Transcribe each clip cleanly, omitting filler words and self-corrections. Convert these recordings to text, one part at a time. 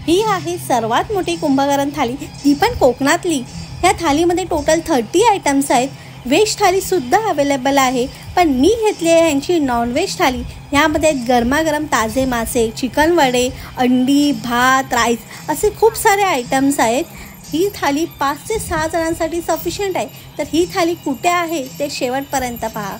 ही आहे सर्वात मोठी कुंभकर्ण थाली, ती पण कोकणातली। ह्या थालीमध्ये टोटल 30 आयटम्स आहेत। व्हेज थालीसुद्धा अवेलेबल आहे, पण मी घेतली आहे यांची नॉनव्हेज थाली। ह्यामध्ये गरमागरम ताजे मासे, चिकन वडे, अंडी, भात, राईस असे खूप सारे आयटम्स आहेत। ही थाली 5 ते 6 जणांसाठी सफिशियंट आहे। तर ही थाली कुठे आहे ते शेवटपर्यंत पहा।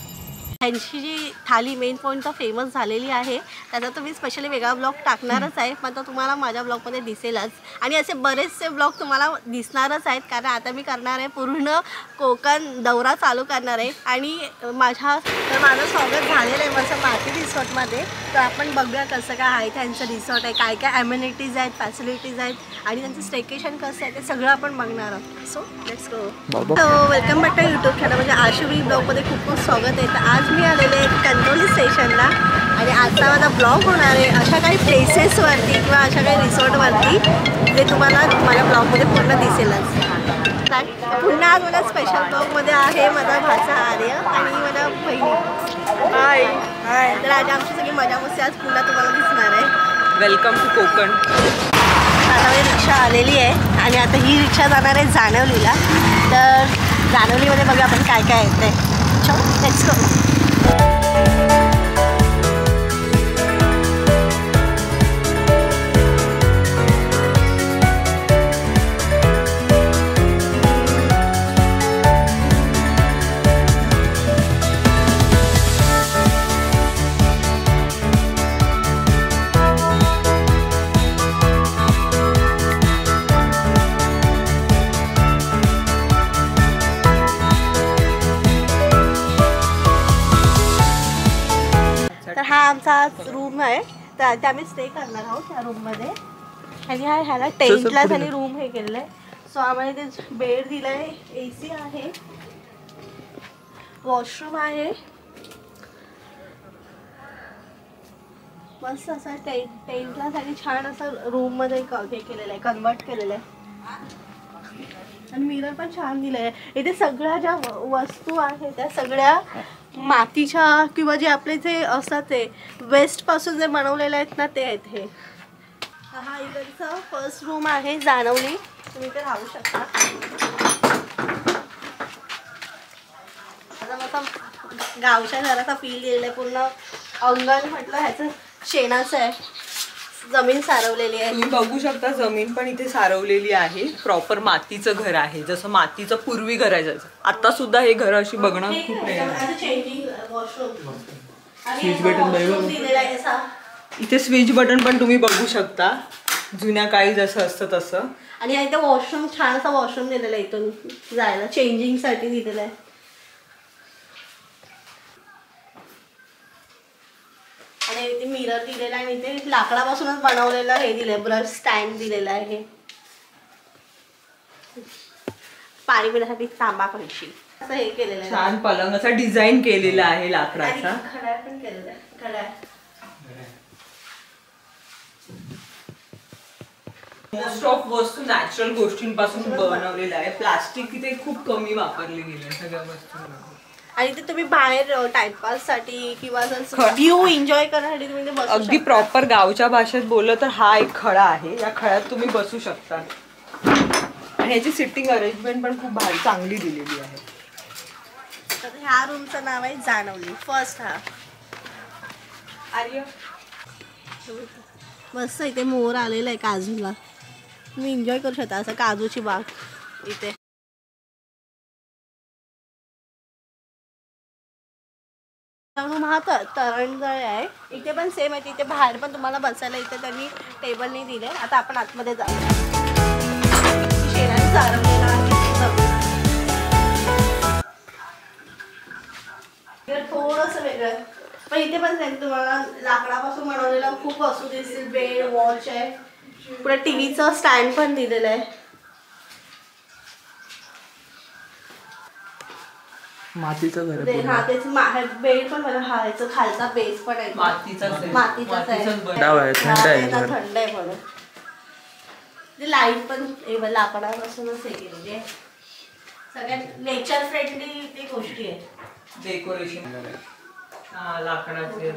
ह्यांची जी थाली मेन पॉईंट तर फेमस झालेली आहे, त्याचा तर मी स्पेशली वेगळा ब्लॉग टाकणारच आहे, पण तो तुम्हाला माझ्या ब्लॉगमध्ये दिसेलच। आणि असे बरेचसे ब्लॉग तुम्हाला दिसणारच आहेत, कारण आता मी करणार आहे पूर्ण कोकण दौरा चालू करणार आहे। आणि माझं स्वागत झालेलं आहे माझं माती रिसॉर्टमध्ये। तर आपण बघूया कसं काय आहे त्यांचं रिसॉर्ट आहे, काय काय ॲम्युनिटीज आहेत, फॅसिलिटीज आहेत आणि त्यांचं स्टेकेशन कसं आहे ते सगळं आपण बघणार आहोत। So let's go. Welcome back to YouTube channel, म्हणजे आशुवी ब्लॉगमध्ये खूप खूप स्वागत आहे। तर आज मी आलेले आहे कणकवली स्टेशनला आणि आजचा माझा ब्लॉग होणार आहे अशा काही प्लेसेसवरती किंवा अशा काही रिसॉर्टवरती जे तुम्हाला माझ्या ब्लॉगमध्ये पूर्ण दिसेलच। पुन्हा आज मला स्पेशल ब्लॉगमध्ये आहे माझा भाचा आर्य आणि माझ्या बहिणी। हाय हाय। तर आज आमची सगळी मजा मस्ती आज पुन्हा तुम्हाला दिसणार आहे। Welcome to Konkan. आता माझी रिक्षा आलेली आहे आणि आता ही रिक्षा जाणार आहे जानवलीला। तर जानवलीमध्ये बघा आपण काय काय येतं आहे। चलो लेट्स गो। तर हा आमचा रूम आहे, तर आम्ही स्टे करणार आहोत या रूममध्ये। आणि ह्याला टेंटला झाली रूम हे केलेलं आहे। सो आम्हाला ते बेड दिलं आहे, AC आहे, वॉशरूम आहे, मस्त असं टेंटला साठी छान असं रूममध्ये हे केलेलं आहे, कन्वर्ट केलेलं आहे। आणि मिरर पण छान दिलं आहे। इथे सगळ्या ज्या वस्तू आहेत त्या सगळ्या मातीच्या किंवा जे आपले जे असतात ते वेस्ट पासून जे बनवलेले आहेत ना ते आहेत हे। हा इकडचा फर्स्ट रूम आहे जानवली, तुम्ही इथे राहू शकता। आता मस्त गावच्या घराचा फील दिलेला आहे, पूर्ण अंगण म्हटलं ह्याचं शेणाचं आहे, जमीन सारवलेली आहे। तुम्ही बघू शकता जमीन पण इथे सारवलेली आहे, प्रॉपर मातीचं घर आहे, जसं मातीचं पूर्वी घर आहे जसं। आता सुद्धा हे घर अशी बघणं खूप इथे स्विच बटन पण तुम्ही बघू शकता, जुन्या काळी जसं असतं तसं। आणि इथे वॉशरूम, छान असा वॉशरूम दिलेला आहे, इथून जायला चेंजिंग साठी दिलेला आहे। आणि इथे मिरर दिलेला आहे, इथे लाकडापासूनच बनवलेलं हे दिलंय, ब्रश स्टँड दिलेला आहे, पाणी पिण्यासाठी तांबा कळशी असं हे केलेलं आहे। छान पलंग असा डिझाईन केलेला आहे लाकडाचा, घड्याळ पण केलेला आहे, घड्याळ। मोस्ट ऑफ वस्तू नॅचरल गोष्टींपासून बनवलेला आहे, प्लास्टिक इथे खूप कमी वापरले गेले सगळ्या वस्तू। आणि ते तुम्ही बाहेर टाइमपास साठी किंवा व्ह्यू एन्जॉय करण्यासाठी तुम्ही बसू शकता। अगदी प्रॉपर गावच्या भाषेत बोललं तर हा एक खडा आहे, या खड्यात तुम्ही बसू शकता आणि याची सिटिंग अरेंजमेंट पण खूप भारी चांगली दिलेली आहे। तर ह्या रूमचं नाव आहे जानवली फर्स्ट। हा आर्य मस्त इथे मोर आलेला आहे काजूला, तुम्ही एन्जॉय करू शकता असं काजूची बाग इथे। रूम हा तरणजळ आहे, इथे पण सेम आहे, इथे बाहेर पण तुम्हाला बसायला इथे त्यांनी टेबल नाही दिले। आता आपण आतमध्ये जाऊ, शेणाने सारवलेला आहे, थोडंसं वेगळं, पण इथे पण त्यांनी तुम्हाला लाकडापासून बनवलेला खूप वस्तू दिसतील, बेड, वॉच आहे, पुढे टीव्हीचं स्टँड पण दिलेलं आहे। मातीचं घर आहे, हा तेच बेड पण मला हा याचा खालचा बेस पण आहे मातीचाच आहे, थंड आहे म्हणून। लाईट पण लाकडापासूनच हे केलेली आहे, सगळ्या नेचर फ्रेंडली ते गोष्टी आहेत। डेकोरेशन लाकडाचे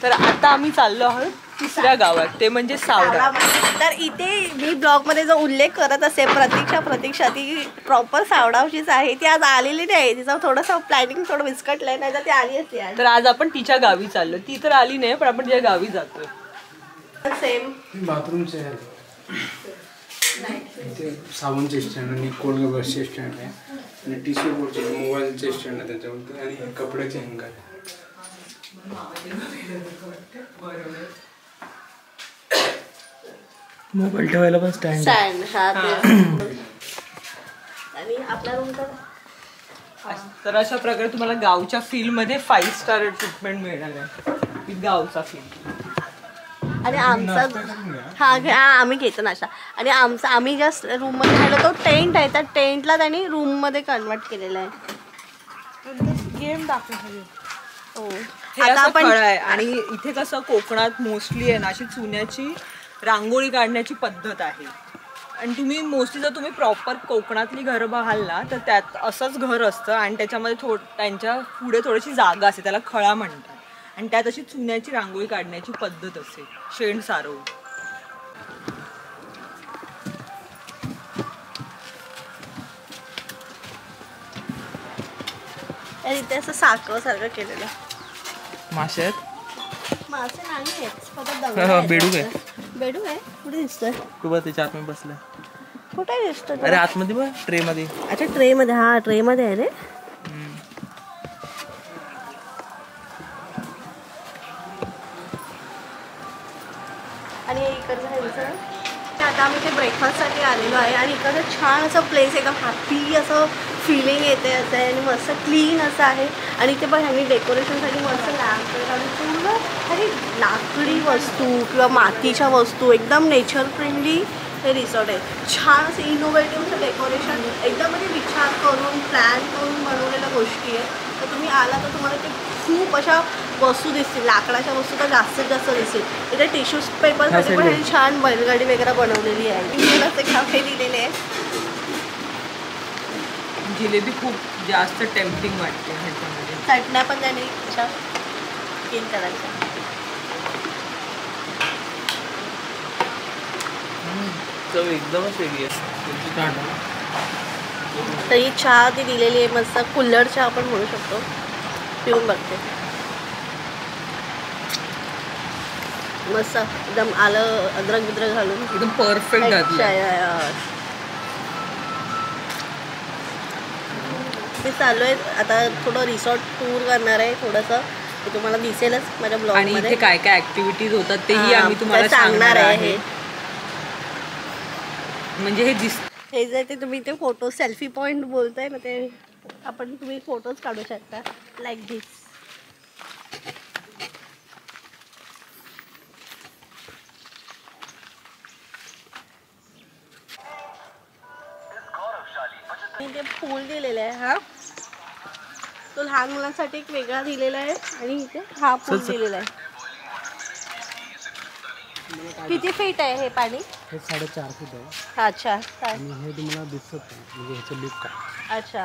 तर आता आम्ही चाललो आहोत तिसऱ्या गावात, ते म्हणजे सावडा. तर इथे मी ब्लॉगमध्ये जो उल्लेख करत असे प्रतीक्षा ती प्रॉपर सावडावचीच आहे. ती आज आलेली नाही, तिचं थोडंसं प्लॅनिंग थोडं विस्कटलंय, नाही तर ती आली असते. तर आज आपण तिच्या गावी चाललो. ती तर आली नाही, पण आपण तिच्या गावी जातोय. सेम बाथरूमचे आहे, साबणचे स्टँड आणि कोल्ड ब्रशचे स्टँड आहे आणि टिश्यू पेपरचे मोबाईलचे स्टँड आहे त्याच्यावरती आणि कपड्याचे हँगर आहे. मोबाईल ठेवायला पण स्टँड आणि आपल्या रूम तर अशा प्रकारे तुम्हाला गावच्या फील मध्ये 5 स्टार ट्रीटमेंट मिळणार आहे. गावचा फील. आणि आमचा आम्ही घेतो ना अशा. आणि आम्ही जस्ट रूम मध्ये राहिलो, तो टेंट आहे, त्या टेंटला त्यांनी रूम मध्ये कन्वर्ट केलेला आहे. गेम दाखव. हो आता आपण आहे. आणि इथे कसं कोकणात मोस्टली आहे ना अशी चुन्याची रांगोळी काढण्याची पद्धत आहे. आणि तुम्ही मोस्टली जर तुम्ही प्रॉपर कोकणातली घरं बघाल ना तर त्यात असंच घर असतं आणि त्याच्यामध्ये त्यांच्या पुढे थोडीशी जागा असते, त्याला खळा म्हणतात. आणि त्यात अशी चुन्याची रांगोळी काढण्याची पद्धत असते, शेण सारवून. इथे असं साखर सारखं केलेलं. मासे आहेत? मासे नाही आहेत, बेडूक आहे. बेडूक आहे कुठे दिसतोय? तू बघ त्याच्या आतमध्ये बसलाय. कुठे दिसतोय? अरे आतमध्ये बघ, ट्रे मध्ये. अच्छा ट्रे मध्ये. हा ट्रे मध्ये आहे रे. आणि इकडचं आता आम्ही ते ब्रेकफास्टसाठी आलेलो आहे आणि इकडचं छान असं प्लेस, एकदम हॅपी असं फिलिंग येते असं आहे आणि मस्त क्लीन असं आहे. आणि ते पण ह्यांनी डेकोरेशनसाठी मस्त लॅम्प आणि पूर्ण काही लाकडी वस्तू किंवा मातीच्या वस्तू, एकदम नेचर फ्रेंडली हे रिसॉर्ट आहे. छान असं इनोव्हेटिव्ह असं डेकोरेशन, एकदम म्हणजे विचार करून प्लॅन करून बनवलेल्या गोष्टी आहेत. तर तुम्ही आला तर तुम्हाला ते खूप अशा वस्तू दिसतील, लाकडाच्या वस्तू तर जास्तीत जास्त दिसतील. इथे टिश्यू पेपरसाठी पण छान बैलगाडी वगैरे बनवलेली आहे. ते काफे दिलेले आहे. जिलेबी खूप जास्त टेम्पटिंग वाटते ह्याच्यामध्ये. चटण्या पण त्याने अशा केक करायच्या. चव एकदमच वेगळी आहे. तर ही चहा ती दिलेली आहे, मस्त कुल्हड चहा आपण म्हणू शकतो. पिऊन बघते. मस्त एकदम आलं अद्रक बिद्रक घालून एकदम परफेक्ट चाय. मी चालू आहे आता थोडं रिसॉर्ट टूर करणार आहे थोडंसं, ते तुम्हाला दिसेलच माझ्या ब्लॉग मध्ये. आणि इथे काय काय ऍक्टिव्हिटीज होतात तेही आम्ही तुम्हाला सांगणार आहे. म्हणजे हे जे ते तुम्ही ते फोटो सेल्फी पॉइंट बोलताय ना, ते आपण तुम्ही फोटोज काढू शकता लाईक दिस. ते फूल दिलेलं आहे. हा तो लहान मुलांसाठी एक वेगळा दिलेला आहे आणि इथे हा फूल दिलेला आहे. किती फीट आहे हे पाणी? हे 4.5 फूट आहे. अच्छा. आणि हे तुम्हाला दिसत नाही म्हणजे ह्याचं लिफ्ट काय. अच्छा.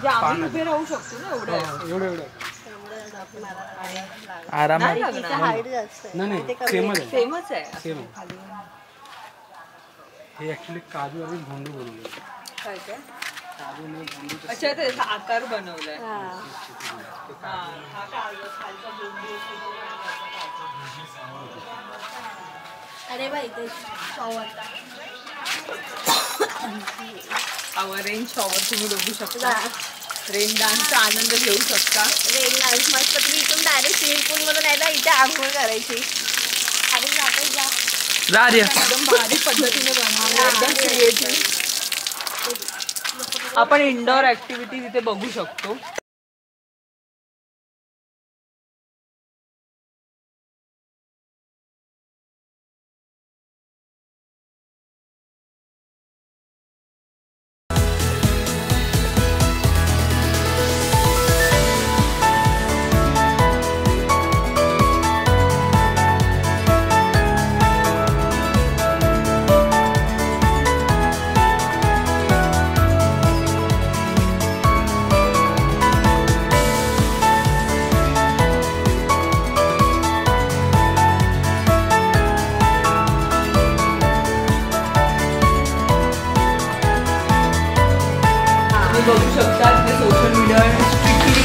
आम्ही उभे राहू शकतो ना एवढं आरामात. हाईट जास्त आहे. नाही सेमच आहे. सेम आहे. हे ऍक्च्युली काजू आणि भोंडू बनवले. काय काय? अच्छा त्याचा आकार बनवलाय. अरे बाई ते शॉवर रेन शॉवर तुम्ही बघू शकता. रेन डान्सचा आनंद घेऊ शकता. रेन डान्स मस्त. तुम्ही इथून डायरेक्ट स्विमिंग पूल मधून यायला इथे आंघोळ करायची. आणि जा रे. एकदम भारी पद्धतीने बनवलं, एकदम क्रिएटिव्ह. आपण इंडोर ऍक्टिव्हिटीज इथे बघू शकतो.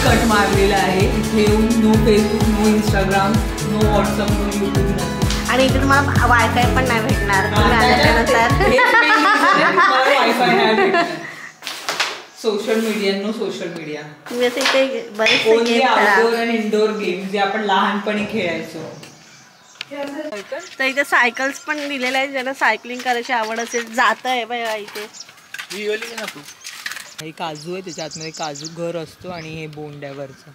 कट मारलेला आहे. इथे येऊन no Facebook, no Instagram, no WhatsApp, no YouTube नाही. आणि इथे तुम्हाला वायफाय पण नाही भेटणार वायफाय नाही भेटणार. Social media, no social media. तुम्ही असं इथे बरेच ओनली आउटडोर आणि इंडोर गेम जे आपण लहानपणी खेळायचो. तर इथे सायकल्स पण दिलेल्या आहेत, ज्यांना सायकलिंग करायची आवड असेल. जात आहे बघा इथे. हे काजू आहे, त्याच्या आतमध्ये काजू घर असतो आणि हे बोंड्यावरचं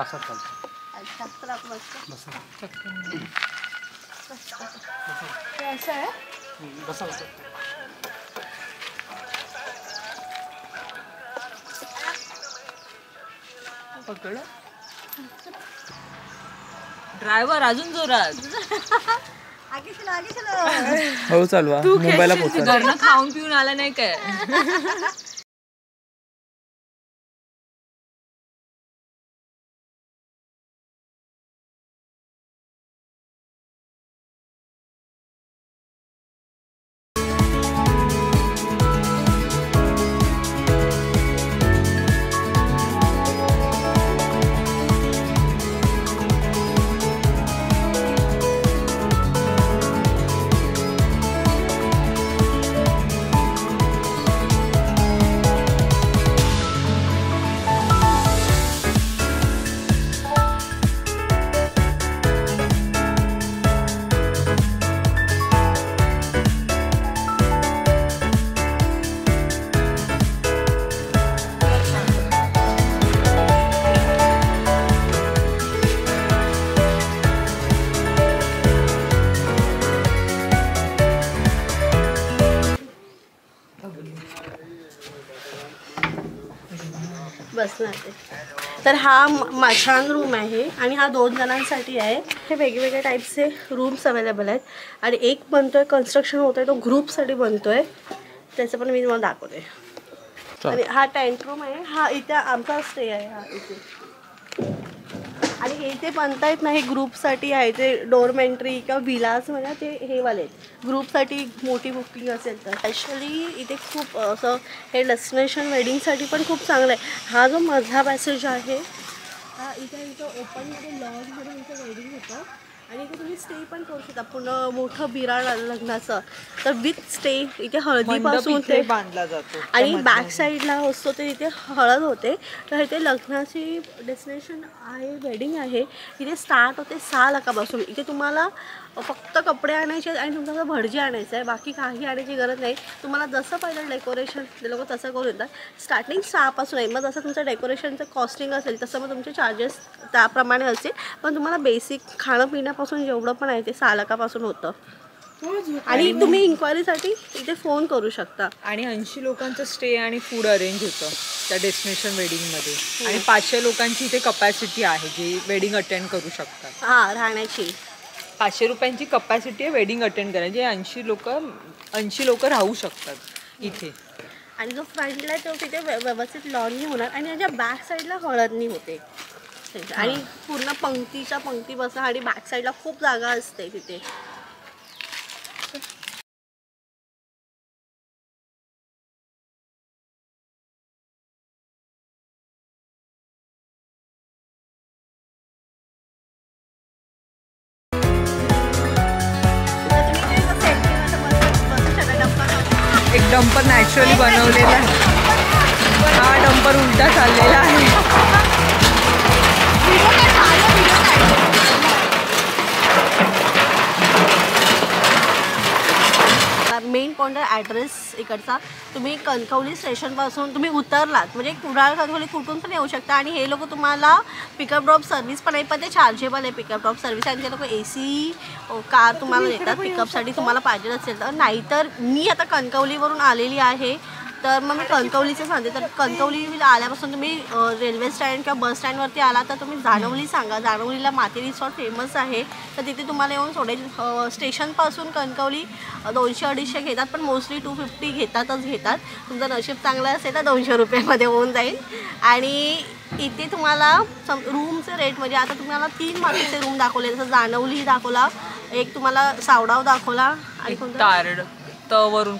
असं चालतं. असं आहे. पकड ड्रायव्हर अजून जोरात. हो चालवा. मुंबईला पोहोचलो. घरनं खाऊन पिऊन आला नाही काय. बसणार ते. तर हा छान रूम आहे आणि हा 2 जणांसाठी आहे. हे वेगवेगळ्या टाईपचे रूम्स अवेलेबल आहेत आणि एक बनतोय, कन्स्ट्रक्शन होत आहे, तो ग्रुपसाठी बनतोय. त्याचं पण मी तुम्हाला दाखवते. आणि हा टेंट रूम आहे. हा इथे आमचा स्टे आहे. हा इथे आणि हे ते बनतायत ना, हे ग्रुपसाठी आहे. ते डोरमेंट्री किंवा विलास म्हणा, ते हे वाले ग्रुपसाठी मोठी बुकिंग असेल तर. ॲक्च्युली इथे खूप असं हे डेस्टिनेशन वेडिंगसाठी पण खूप चांगलं आहे. हा जो मधला पॅसेज आहे हा इथं ओपनमध्ये लॉजमध्ये इथं वेडिंग होतं आणि इथे तुम्ही स्टे पण करू शकता. पुन्हा मोठं बिराड लग्नाचं तर विथ स्टे. इथे हळदीपासून ते बांधला जातो आणि बॅक साईडला असतो ते इथे हळद होते. तर इथे लग्नाची डेस्टिनेशन आहे, वेडिंग आहे. इथे स्टार्ट होते 6 लाखापासून. इथे तुम्हाला फक्त कपडे आणायचे आणि तुमचं भटजी आणायचं आहे, बाकी काही आणायची गरज नाही. तुम्हाला जसं पहिलं डेकोरेशन ते लोक तसं करून देतात. स्टार्टिंग 6 पासून आहे. मग जसं तुमचं डेकोरेशनचं कॉस्टिंग असेल तसं मग तुमचे चार्जेस त्याप्रमाणे असतील. पण तुम्हाला बेसिक खाणं पिण्यापासून जेवढं पण आहे ते 6 लाखापासून होतं. आणि तुम्ही इन्क्वायरीसाठी इथे फोन करू शकता. आणि 80 लोकांचं स्टे आणि फूड अरेंज होतं त्या डेस्टिनेशन वेडिंगमध्ये. आणि 500 लोकांची इथे कपॅसिटी आहे जे वेडिंग अटेंड करू शकतात. हां, राहण्याची 500 रुपयांची कपॅसिटी आहे वेडिंग अटेंड करायची. 80 लोक राहू शकतात इथे. आणि जो फ्रंटला आहे तो तिथे व्यवस्थित लॉननी होणार आणि याच्या बॅक साईडला हळदनी होते. आणि पूर्ण पंक्तीच्या पंक्ती बसणार आणि बॅक साईडला खूप जागा असते तिथे. एक डंपर नॅचरली बनवलेला आहे. हा डंपर उलटा चाललेला आहे. मेन पॉइंट ॲड्रेस इकडचा. तुम्ही कणकवली स्टेशनपासून तुम्ही उतरलात म्हणजे कुडाळ कणकवली कुठून पण येऊ शकता. आणि हे लोक तुम्हाला पिकअप ड्रॉप सर्व्हिस पण आहे, पण ते चार्जेबल आहे पिकअप ड्रॉप सर्व्हिस. आणि ते लोक AC कार तुम्हाला देतात पिकअपसाठी तुम्हाला पाहिजे असेल तर. नाहीतर मी आता कणकवलीवरून आलेली आहे तर मग मी कणकवलीचं सांगते. तर कणकवली आल्यापासून तुम्ही रेल्वे स्टँड किंवा बस स्टँडवरती आला तर तुम्ही जानवली सांगा. जानवलीला माती रिसॉर्ट फेमस आहे तर तिथे तुम्हाला येऊन सोडेल. स्टेशनपासून कणकवली 200-250 घेतात, पण मोस्टली 250 घेतात. तुमचं नशीब चांगलं असेल तर 200 रुपयामध्ये होऊन जाईल. आणि इथे तुम्हाला रूमचे रेट म्हणजे आता तुम्हाला 3 बाकीचे रूम दाखवले. जसं जानवली दाखवला, एक तुम्हाला सावडाव दाखवला आणि कोणता वरून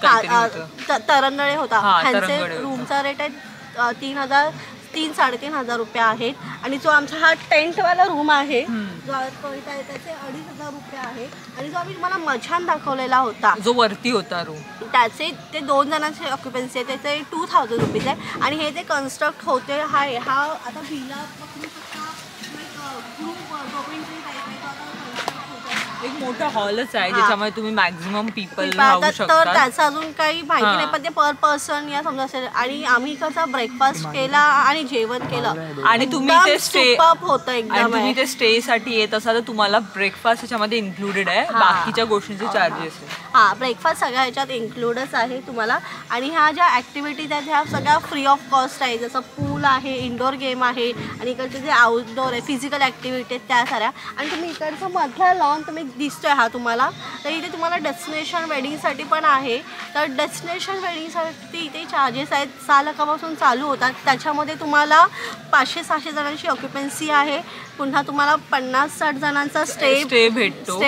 तरंगळे होता. त्यांचे रूमचा रेट आहे 3,000-3,500 रुपये आहेत. आणि जो आमचा हा टेंटवाला रूम आहे जो कविता आहे त्याचे 2,500 रुपये आहे. आणि जो आम्ही तुम्हाला मचान दाखवलेला होता जो वरती होता रूम त्याचे ते 2 जणांचे ऑक्युपन्सी आहे त्याचे 2,000 रुपीज आहे. आणि हे जे कन्स्ट्रक्ट होते हा आता व्हिला पकडू शकता ग्रुप गव्हर्नमेंट टाईप आहे. एक मोठा हॉलच आहे ज्याच्यामध्ये तुम्ही मॅक्झिमम पीपल राहू शकता. तर त्याचं अजून काही माहिती नाही पण ते पर पर्सन या समजा असेल. आणि आम्ही कसं ब्रेकफास्ट केला आणि जेवण केलं आणि तुम्ही ते स्टे होतं एकदम. तुम्ही ते स्टे साठी येत असाल तर तुम्हाला ब्रेकफास्ट याच्यामध्ये इन्क्लुडेड आहे. बाकीच्या गोष्टींचे चार्जेस आहे. हां ब्रेकफास्ट सगळ्या ह्याच्यात इन्क्लूडच आहे तुम्हाला. आणि ह्या ज्या ॲक्टिव्हिटीज आहेत ह्या सगळ्या फ्री ऑफ कॉस्ट आहे. जसं पूल आहे, इंडोर गेम आहे आणि इकडचे जे आउटडोर आहे फिजिकल ॲक्टिव्हिटी आहेत त्या साऱ्या. आणि तुम्ही इकडचं मधला लॉन तुम्ही दिसतोय हा तुम्हाला तर इथे तुम्हाला डेस्टिनेशन वेडिंगसाठी पण आहे. तर डेस्टिनेशन वेडिंगसाठी इथे चार्जेस आहेत 6 लाखापासून चालू होतात. त्याच्यामध्ये तुम्हाला 500-600 जणांची ऑक्युपन्सी आहे. पुन्हा तुम्हाला 50-60 जणांचा स्टे भेटतो.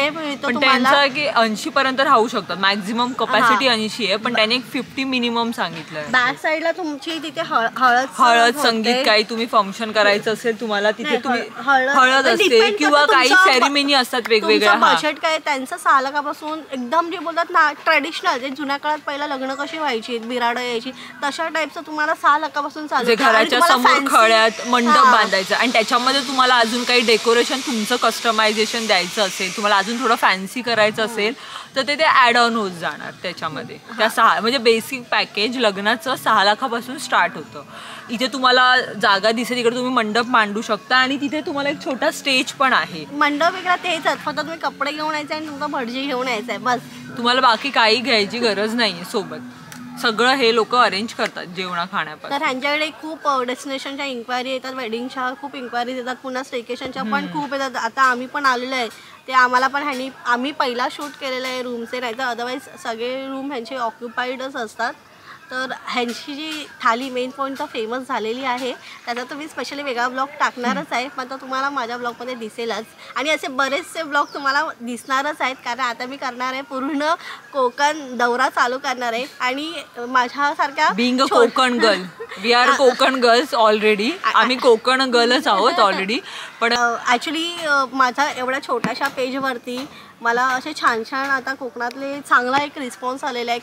पण त्यांचा की 80 पर्यंत राहू शकतात. मॅक्झिमम कपॅसिटी 80 आहे पण त्याने 50 मिनिमम सांगितलंय. बॅक साईडला तुमची तिथे हळद संगीत काही तुम्ही फंक्शन करायचं असेल तुम्हाला तिथे तुम्ही हळद असते किंवा काही सेरेमनी असतात वेगवेगळ्या. बजेट काय त्यांचं 6 लाखापासून एकदम जे बोलतात ना ट्रेडिशनल जे जुन्या काळात पहिला लग्न कशी व्हायची बिराडं यायची तशा टाईपचं तुम्हाला 6 लाखापासून चालू. घराच्या समोर खळ्यात मंडप बांधायचं आणि त्याच्यामध्ये तुम्हाला अजून काही डेकोरेशन तुमचं कस्टमायझेशन द्यायचं असेल तुम्हाला अजून थोडं फॅन्सी करायचं असेल तर ते ॲड ऑन होत जाणार त्याच्यामध्ये. त्या 6 म्हणजे बेसिक पॅकेज लग्नाचं 6 लाखापासून स्टार्ट होतं. इथे तुम्हाला जागा दिसेल तिकडे तुम्ही मंडप मांडू शकता आणि तिथे तुम्हाला एक छोटा स्टेज पण आहे. मंडप वेगळा तेच फक्त तुम्ही कपडे घेऊन यायचे आणि तुमचा भटजी घेऊन यायचा आहे बस. तुम्हाला बाकी काही घ्यायची गरज नाहीये. सोबत सगळं हे लोक अरेंज करतात जेवणा खाण्यापासून. तर ह्यांच्याकडे खूप डेस्टिनेशनच्या इन्क्वायरी येतात. वेडिंगच्या खूप इन्क्वायरीज येतात. पुन्हा स्टेकेशनच्या पण खूप येतात. आता आम्ही पण आलेलो आहे ते आम्हाला पण आम्ही पहिला शूट केलेलं आहे रूमचे. नाही तर अदरवाईज सगळे रूम ह्यांचे ऑक्युपाईडच असतात. तर ह्यांची जी थाली मेन पॉईंट तर फेमस झालेली आहे त्याचा तर मी स्पेशली वेगळा ब्लॉग टाकणारच आहे पण तो तुम्हाला माझ्या ब्लॉगमध्ये दिसेलच. आणि असे बरेचसे ब्लॉग तुम्हाला दिसणारच आहेत कारण आता मी करणार आहे पूर्ण कोकण दौरा चालू करणार आहे. आणि माझ्यासारख्या being a Konkan girl we are Konkan girls already. आम्ही कोकण गर्लच आहोत ऑलरेडी. पण ॲक्च्युली माझा एवढ्या छोट्याशा पेजवरती मला असे छान छान आता कोकणातले चांगला एक रिस्पॉन्स आलेला आहे.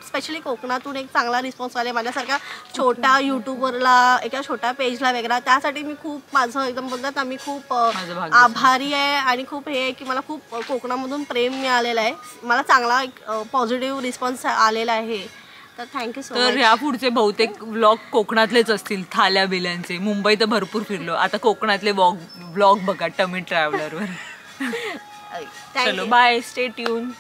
स्पेशली कोकणातून एक चांगला रिस्पॉन्स आला आहे माझ्यासारख्या छोट्या यूट्यूबरला एका छोट्या पेजला वगैरे. त्यासाठी मी खूप माझं एकदम बोलतात मी खूप आभारी आहे. आणि खूप हे आहे की मला खूप कोकणामधून प्रेम मिळालेलं आहे. मला चांगला एक पॉझिटिव्ह रिस्पॉन्स आलेला आहे. तर थँक्यू सो मच. तर ह्या पुढचे बहुतेक व्लॉग कोकणातलेच असतील. थाल्या बिल्यांचे मुंबई तर भरपूर फिरलो आता कोकणातले व्लॉग बघा टमी ट्रॅव्हलरवर. चलो बाय स्टे ट्यून.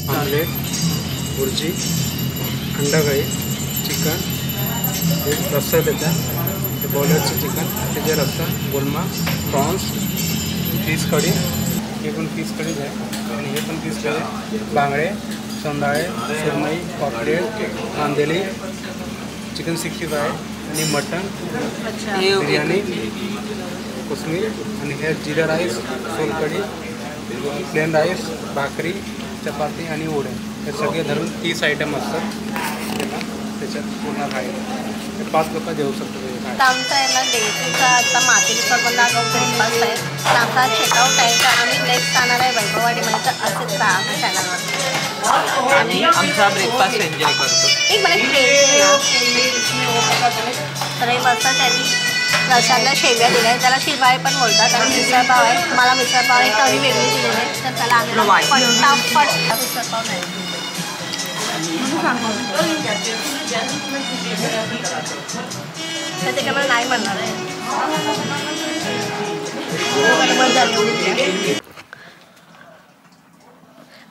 आमलेट भुर्जी अंडाकरी चिकन रस्सा त्याचा ते बॉयलरचं चिकन त्याचे रस्सा गुलमा प्रॉन्स फिश कढी हे पण फिश कढीच आहे. आणि हे पण फिश कढी बांगडे संदाळे सुरमई पापलेट कांदेली चिकन 65 आणि मटन बिर्याणी कोथिंबीर आणि हे जिरा राईस सोलकढी प्लेन राईस भाकरी चपाती आणि ओढे हे सगळे धरून 30 आयटम असतात त्याच्यात पूर्ण खायला 5 लोक जेवू शकतो. आमचा याला डेटचा आता मातीचा पण ब्रेकफास्ट आहे. तर आमचा चेकआउट आहे तर आम्ही नेक्स्ट जाणार आहे वैभववाडीमध्ये. तर असेच राहा आमच्या चॅनलवर आणि आमचा ब्रेकफास्ट एन्जॉय करतो. एक मला तर हे मस्त त्यांनी रशाला शेव्या दिल्या आहेत. त्याला शिरवाळे पण बोलतात. आणि मिसळपाव आहे. मला मिसळपाव एक तरी वेगळी दिली आहे तर त्याला आम्ही पटापट मिसळपाव नाही तर त्याच्यामुळे नाही म्हणणार आहे.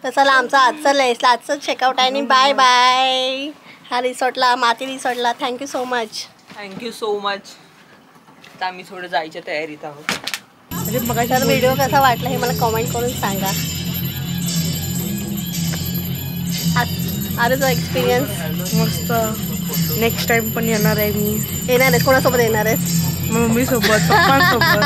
तर चला आमचा आजचं चेकआउट आहे आणि बाय बाय. ह्या रिसॉर्टला माती रिसॉर्टला thank you so much. Thank you so much. आता आम्ही थोडं जायच्या तयारीत आहोत. तर व्हिडिओ कसा वाटला हे मला कमेंट करून सांगा. आजचा एक्सपिरियन्स मस्त. नेक्स्ट टाइम पण येणार आहे मी. येणार आहेस? कोणासोबत येणार आहेस? मम्मी सोबत, पप्पांसोबत.